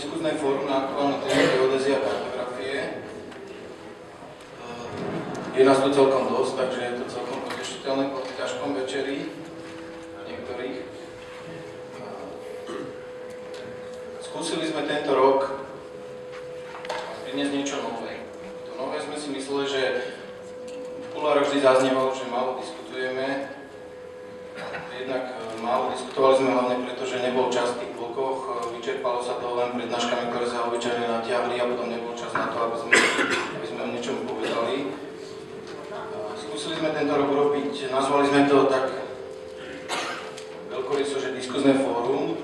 diskuzné fórum na aktuálne témy geodézie a kartografie. Je nás tu celkom dosť, takže je to celkom potešiteľné po ťažkom večeri niektorých. Skúsili sme tento rok priniesť niečo nové. To nové sme si mysleli, že v kulároch vždy zaznievalo, že málo diskutujeme. Jednak málo diskutovali sme hlavne preto, že nebol čas v tých blokoch, vyčerpalo sa to len prednáškami, ktoré sa obyčajne natiahli a potom nebol čas na to, aby sme o niečom povedali. Skúsili sme tento rok urobiť, nazvali sme to tak veľkoryso, že diskuzné fórum.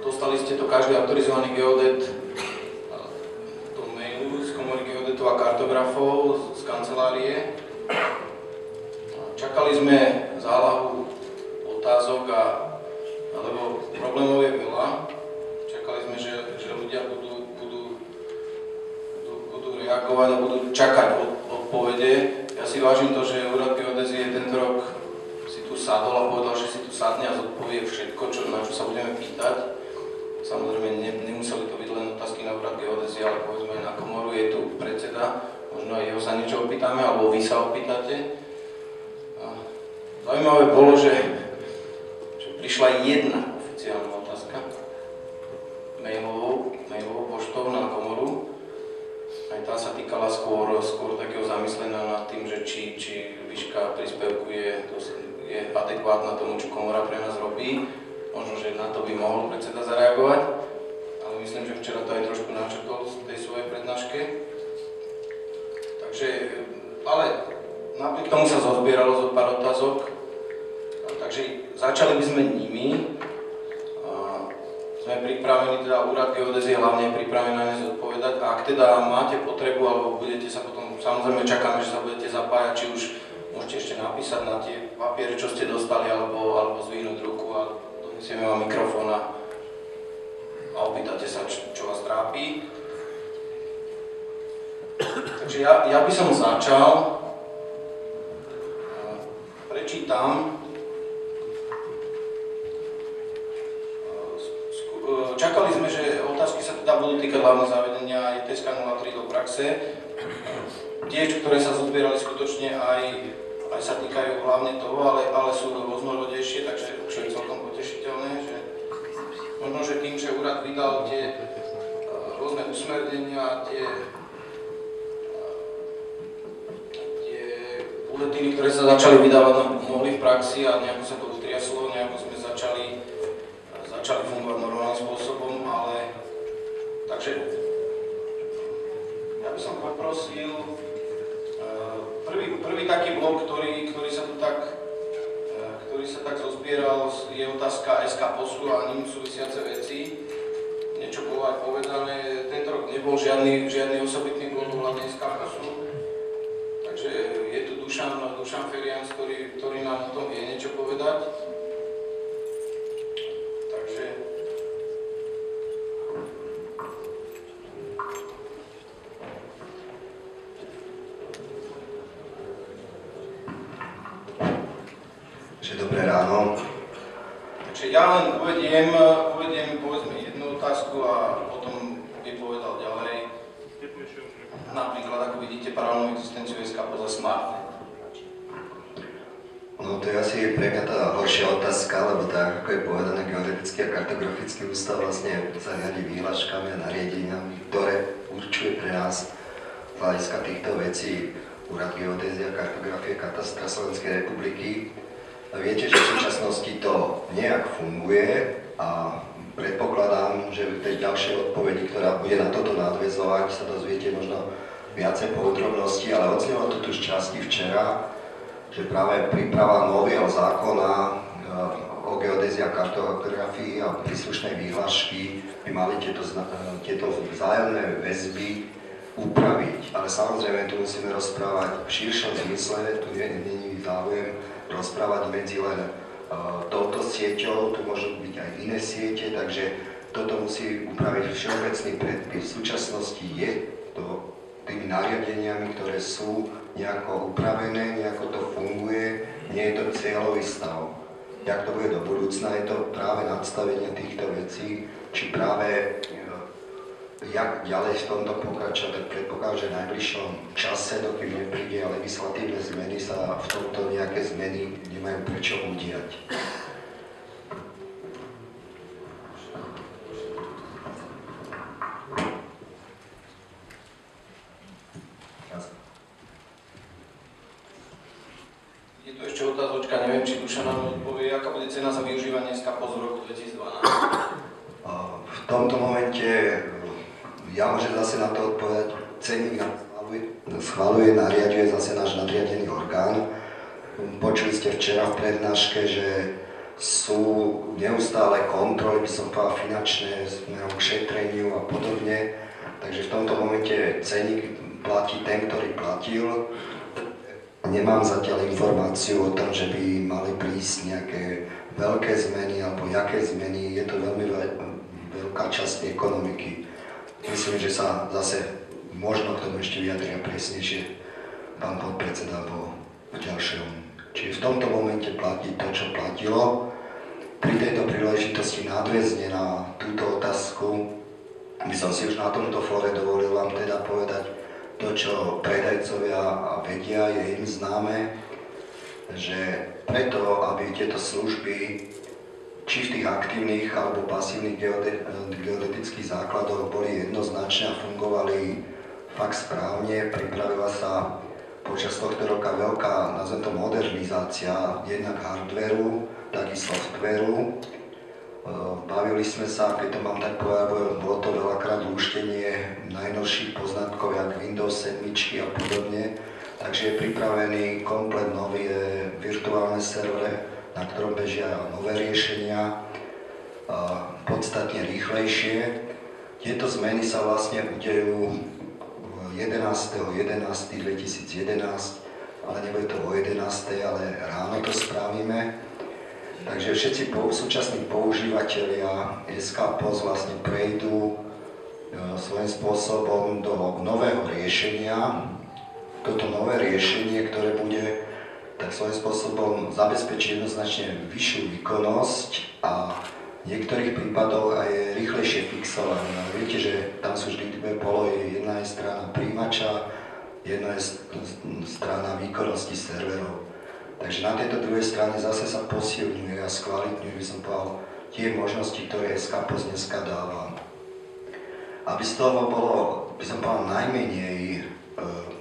Dostali ste to každý autorizovaný geodet do mailu z Komory geodetov a kartografov z kancelárie. Čakali sme zálahu otázok, lebo problémov je veľa. Čakali sme, že ľudia budú reagovať a budú čakať odpovede. Ja si vážim to, že Úrad geodézie tento rok si tu sadol a povedal, že si tu sadne a zodpovie všetko, na čo sa budeme pýtať. Samozrejme, nemuseli to byť len otázky na Úrad geodézie, ale povedzme aj na Komoru, je tu predseda. Možno aj jeho sa niečo opýtame, alebo vy sa opýtate. Zaujímavé bolo, že prišla jedna oficiálna otázka mailovou poštou na Komoru. Aj tá sa týkala skôr takého zamyslenia nad tým, že či výška príspevku je adekvátna tomu, čo Komora pre nás robí. Možno, že na to by mohol predseda zareagovať, ale myslím, že včera to aj trošku načrtol v tej svojej prednáške. Takže, ale napriek tomu sa zozbieralo zo pár otázok. Takže začali by sme nimi. Sme pripravení, teda Úrad geodézie hlavne je pripravený na ne zodpovedať. A ak teda máte potrebu, alebo budete sa potom, samozrejme čakáme, že sa budete zapájať, či už môžete ešte napísať na tie papiere, čo ste dostali, alebo zdvihnúť ruku a donesieme vám mikrofón a opýtate sa, čo vás trápi. Takže ja by som začal. Prečítam. Čakali sme, že otázky sa teda budú týkať hlavne zavedenia ITSK 03 do praxe. Tie, ktoré sa zozbierali skutočne aj sa týkajú hlavne toho, ale sú rôznorodejšie, takže čo je celkom potešiteľné, že možno, že tým, že úrad vydal tie rôzne usmernenia, tie bulletiny, ktoré sa začali vydávať, mohli v praxi a nejako sa to utriaslo, nejako sme začali fungovať normálnym spôsobom, ale takže ja by som poprosil prvý taký blok, ktorý sa tak zozbieral, je otázka SK POSu a ním súvisiace veci. Niečo bolo aj povedané, tento rok nebol žiadny osobitný blok hľadne SK POSu, takže je tu Dušan Ferians, ktorý nám o tom vie niečo povedať. Dobré ráno. Takže ja len uvediem povedzme jednu otázku a potom by povedal ďalej. Napríklad, ako vidíte, paralelnú existenciu SK POS a Smartnet. No to je asi pre mňa tá horšia otázka, lebo tak, ako je povedané, Geodetický a kartografický ústav vlastne sa riadi výhláškami a nariadeniami, ktoré určuje pre nás z hľadiska týchto vecí Úrad geodézie a kartografie katastra Slovenskej republiky. Viete, že v súčasnosti to nejak funguje a predpokladám, že v tej ďalšej odpovedi, ktorá bude na toto nadväzovať, sa dozviete možno viacej podrobností, ale odznelo to tu z časti včera, že práve príprava nového zákona o geodézii a kartografii a príslušnej výhlášky by mali tieto vzájomné väzby upraviť. Ale samozrejme tu musíme rozprávať v širšom zmysle, tu není záujem rozprávať medzi len touto sieťou, tu môžu byť aj iné siete, takže toto musí upraviť všeobecný predpis. V súčasnosti je to tými nariadeniami, ktoré sú nejako upravené, nejako to funguje, nie je to cieľový stav. jak to bude do budúcna, je to práve nadstavenie týchto vecí, či práve jak ďalej v tomto pokračovať, tak predpokladám, že v najbližšom čase, dokým nepríde legislatívne zmeny, sa v tomto nejaké zmeny nemajú prečo udiať. Je tu ešte otázočka, neviem, či Duša nám odpovie, aká bude cena za využívanie SKPOS v roku 2012? V tomto momente ja môžem zase na to odpovedať. Cenník nám schvaľuje, nariaduje zase náš nadriadený orgán. Počuli ste včera v prednáške, že sú neustále kontroly, by som povedal, finančné smerom k šetreniu a podobne. Takže v tomto momente cenník platí ten, ktorý platil. Nemám zatiaľ informáciu o tom, že by mali prísť nejaké veľké zmeny alebo jaké zmeny. Je to veľmi veľká časť ekonomiky. Myslím, že sa zase možno k tomu ešte vyjadria presnejšie pán podpredseda po ďalšom. Čiže v tomto momente platí to, čo platilo. Pri tejto príležitosti nadväzne na túto otázku by som si už na tomto fóre dovolil vám teda povedať to, čo predajcovia vedia, je im známe, že preto, aby tieto služby či v tých aktívnych alebo pasívnych geodetických základoch boli jednoznačné a fungovali fakt správne. Pripravila sa počas tohto roka veľká, nazvem to, modernizácia jednak hardvéru, tak i softvéru. Bavili sme sa, keď to mám tak povedať, bolo to veľakrát lúštenie najnovších poznatkov, jak Windows 7 a podobne. Takže je pripravený komplet nové virtuálne servery, na ktorom bežia nové riešenia, podstatne rýchlejšie. Tieto zmeny sa vlastne udejú 11.11.2011, ale nebude to o 11. ale ráno to spravíme. Takže všetci súčasní používateľia SKPOS vlastne prejdú svojím spôsobom do nového riešenia. Toto nové riešenie, ktoré bude tak svojím spôsobom zabezpečí jednoznačne vyššiu výkonnosť a v niektorých prípadoch aj rýchlejšie fixovanie. Viete, že tam sú vždy dve polohy. Jedna je strana príjimača, jedna je strana výkonnosti serverov. Takže na tejto druhej strane zase sa posilňuje a skvalitňuje, by som povedal, tie možnosti, ktoré SKPOS dneska dáva. Aby z toho bolo, by som povedal, najmenej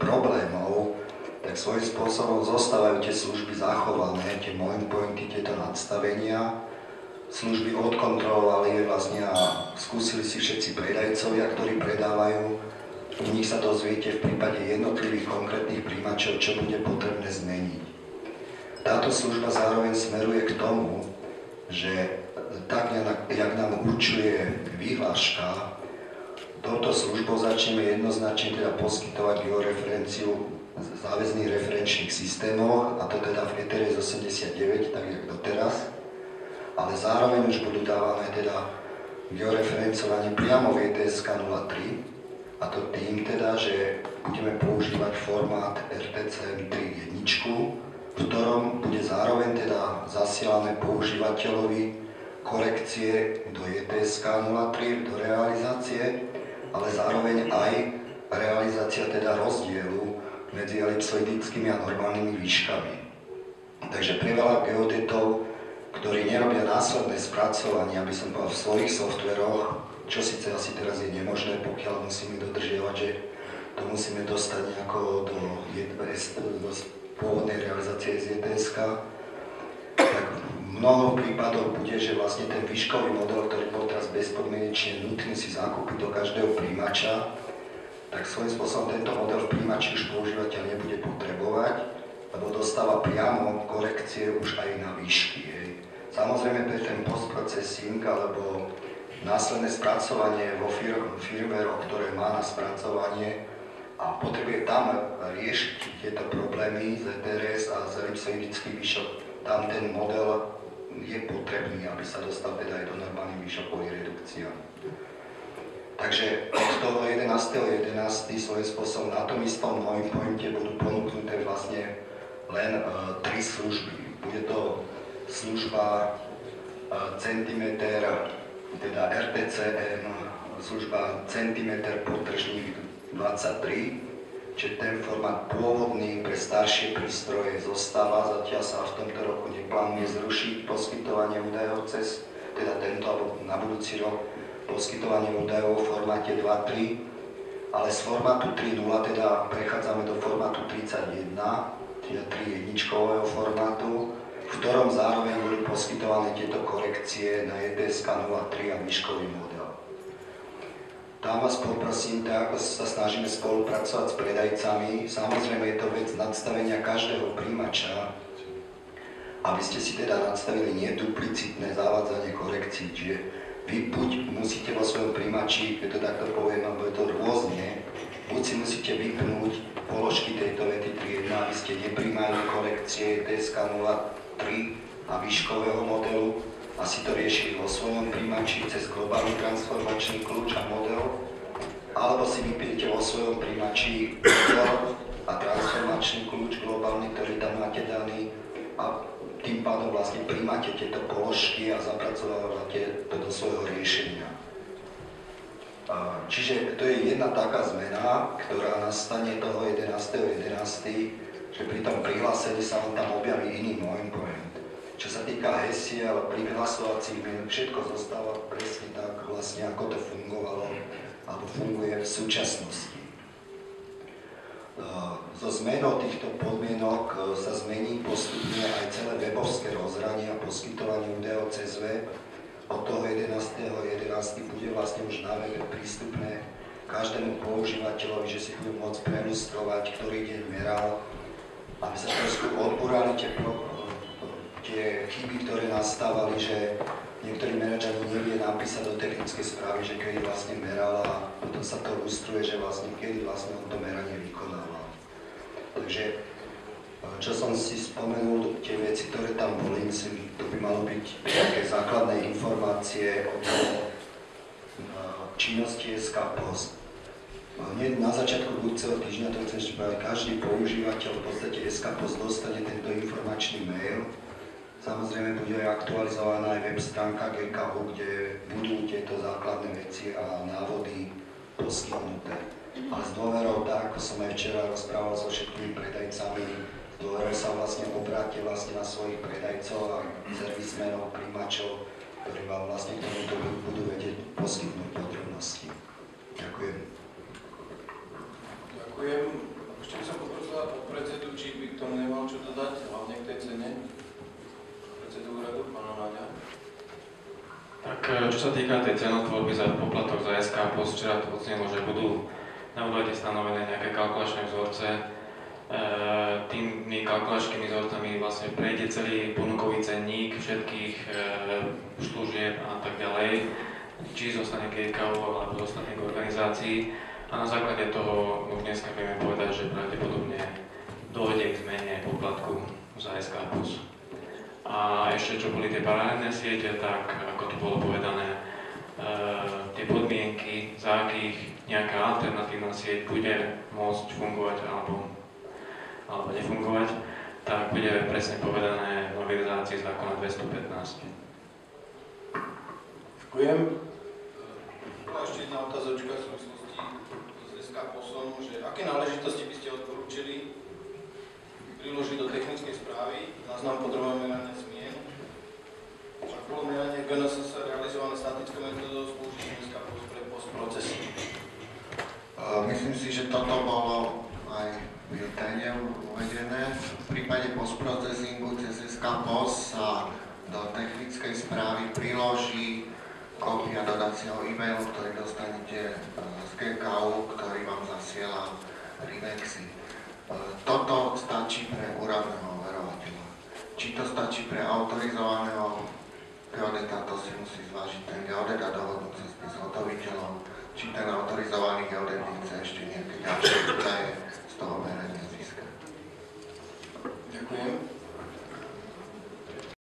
problémov, tak svojím spôsobom zostávajú tie služby zachované, tie moment pointy, tieto nadstavenia. Služby odkontrolovali vlastne a skúsili si všetci predajcovia, ktorí predávajú. U nich sa dozviete v prípade jednotlivých konkrétnych príjimačov, čo bude potrebné zmeniť. Táto služba zároveň smeruje k tomu, že tak, jak nám určuje vyhláška, touto službou začneme jednoznačne teda poskytovať georeferenciu záväzných referenčných systémoch, a to teda v ETRS 89, tak jak doteraz, ale zároveň už budú dávané teda georeferencovanie priamo v ETSK 03, a to tým teda, že budeme používať formát RTCM 3.1, v ktorom bude zároveň teda zasielané používateľovi korekcie do ETSK 03, do realizácie, ale zároveň aj realizácia teda rozdielu medzi elipsoidickými a normálnymi výškami. Takže pre veľa geodetov, ktorí nerobia následné spracovanie, aby som povedal, v svojich softveroch, čo síce asi teraz je nemožné, pokiaľ musíme dodržiavať, že to musíme dostať nejako do pôvodnej realizácie z ETSK, tak v mnoho prípadoch bude, že vlastne ten výškový model, ktorý bol teraz bezpodmienečne nutný si zakúpiť do každého príjimača, tak svojím spôsobom tento model v príjimači už používateľ nebude potrebovať, lebo dostáva priamo korekcie už aj na výšky. Samozrejme pre ten postprocessing alebo následné spracovanie vo firmware, ktoré má na spracovanie a potrebuje tam riešiť tieto problémy z ETRS a z elipsoidických výšok, tam ten model je potrebný, aby sa dostal teda aj do normálnych výšokových redukcií. Takže od toho 11.11. svojím spôsobom na tom istom pointe budú ponúknuté vlastne len 3 služby. Bude to služba centimeter, teda RTCM, služba centimeter podtržník 23, čiže ten formát pôvodný pre staršie prístroje zostáva, zatiaľ sa v tomto roku neplánuje zrušiť poskytovanie údajov cez, teda tento alebo na budúci rok, poskytovanie údajov v formáte 2.3, ale z formátu 3.0 teda prechádzame do formátu 31, teda 3.1 formátu, v ktorom zároveň boli poskytované tieto korekcie na ETSK 03 a výškový model. Tam vás poprosím, tak ako sa snažíme spolupracovať s predajcami, samozrejme je to vec nadstavenia každého príjimača, aby ste si teda nadstavili neduplicitné zavádzanie korekcií, čiže vy buď musíte vo svojom príjimači, keď to takto poviem, alebo je to rôzne, buď si musíte vypnúť položky tejto vety 3.1, aby ste neprijímali korekcie TSK 03 a výškového modelu a si to riešili vo svojom príjimači cez globálny transformačný kľúč a model, alebo si vypnete vo svojom príjimači model a transformačný kľúč globálny, ktorý tam máte daný a tým pádom vlastne príjmate tieto položky a zapracovávate to do svojho riešenia. Čiže to je jedna taká zmena, ktorá nastane toho 11.11., že pri tom prihlásení sa vám tam objaví iný môj pojem. Čo sa týka hesiel, prihlasovacích mien, všetko zostáva presne tak, vlastne ako to fungovalo, alebo funguje v súčasnosti. So zmenou týchto podmienok sa zmení postupne aj celé webovské rozhranie a poskytovanie údajov cez web. Od toho 11.11. bude vlastne už na webe prístupné každému používateľovi, že si budú môcť prelustrovať, ktorý deň meral, aby sa trošku odbúrali tie chyby, ktoré nastávali, že niektorý manažer nevie napísať do technickej správy, že kedy vlastne meral a potom sa to lustruje, že vlastne kedy vlastne on to meranie vykonával. Takže, čo som si spomenul, tie veci, ktoré tam boli, myslím, to by malo byť také základné informácie o činnosti SK Post. Hneď na začiatku budúceho týždňa, to chcem ešte povedať, každý používateľ v podstate SK Post dostane tento informačný mail. Samozrejme bude aktualizovaná aj web stránka GKU, kde budú tieto základné veci a návody poskytnuté. Ale s dôverou, tak ako som aj včera rozprával so všetkými predajcami, s dôverou sa vlastne obráte vlastne na svojich predajcov a servismenov, príjimačov, ktorí vám vlastne k tomuto budú vedieť poskytnúť podrobnosti. Ďakujem. Ďakujem. Ešte by som poprosila predsedu, či by k tomu nemal čo dodať, hlavne k tej cene. Predsedu úradu, pána Náďa. Tak čo sa týka tej cenotvorby za poplatok za SK Post, včera to odznelo, že budú na úrade stanovené nejaké kalkulačné vzorce. Tými kalkulačnými vzorcami vlastne prejde celý ponukový cenník všetkých služieb a tak ďalej, či zostane GKU alebo zostane k organizácii. A na základe toho už dneska vieme povedať, že pravdepodobne dôjde k zmene poplatku za SK Post. A ešte čo boli tie paralelné siete, tak ako tu bolo povedané, tie podmienky, za akých nejaká alternatívna sieť bude môcť fungovať alebo nefungovať, tak bude presne povedané v novelizácii zákona 215. Ďakujem. Bola ešte jedna otázočka v súvislosti s SK Postom, že aké náležitosti by ste odporúčili priložiť do technickej správy, náznam podrobného merania zmien. Ak bolo meranie GNSS realizované statickou metodou s použitím SK Post pre postprocesy. Myslím si, že toto bolo aj v biltene uvedené. V prípade postprocesingu cez SK Post sa do technickej správy priloží kópia dodacieho e-mailu, ktorý dostanete z GKU, ktorý vám zasiela Rivexy. Toto stačí pre úradného overovateľa. Či to stačí pre autorizovaného geodeta, to si musí zvážiť ten geodet a dohodnúť sa s zhotoviteľom, či ten autorizovaný geodet chce ešte nejaké ďalšie údaje z toho merania.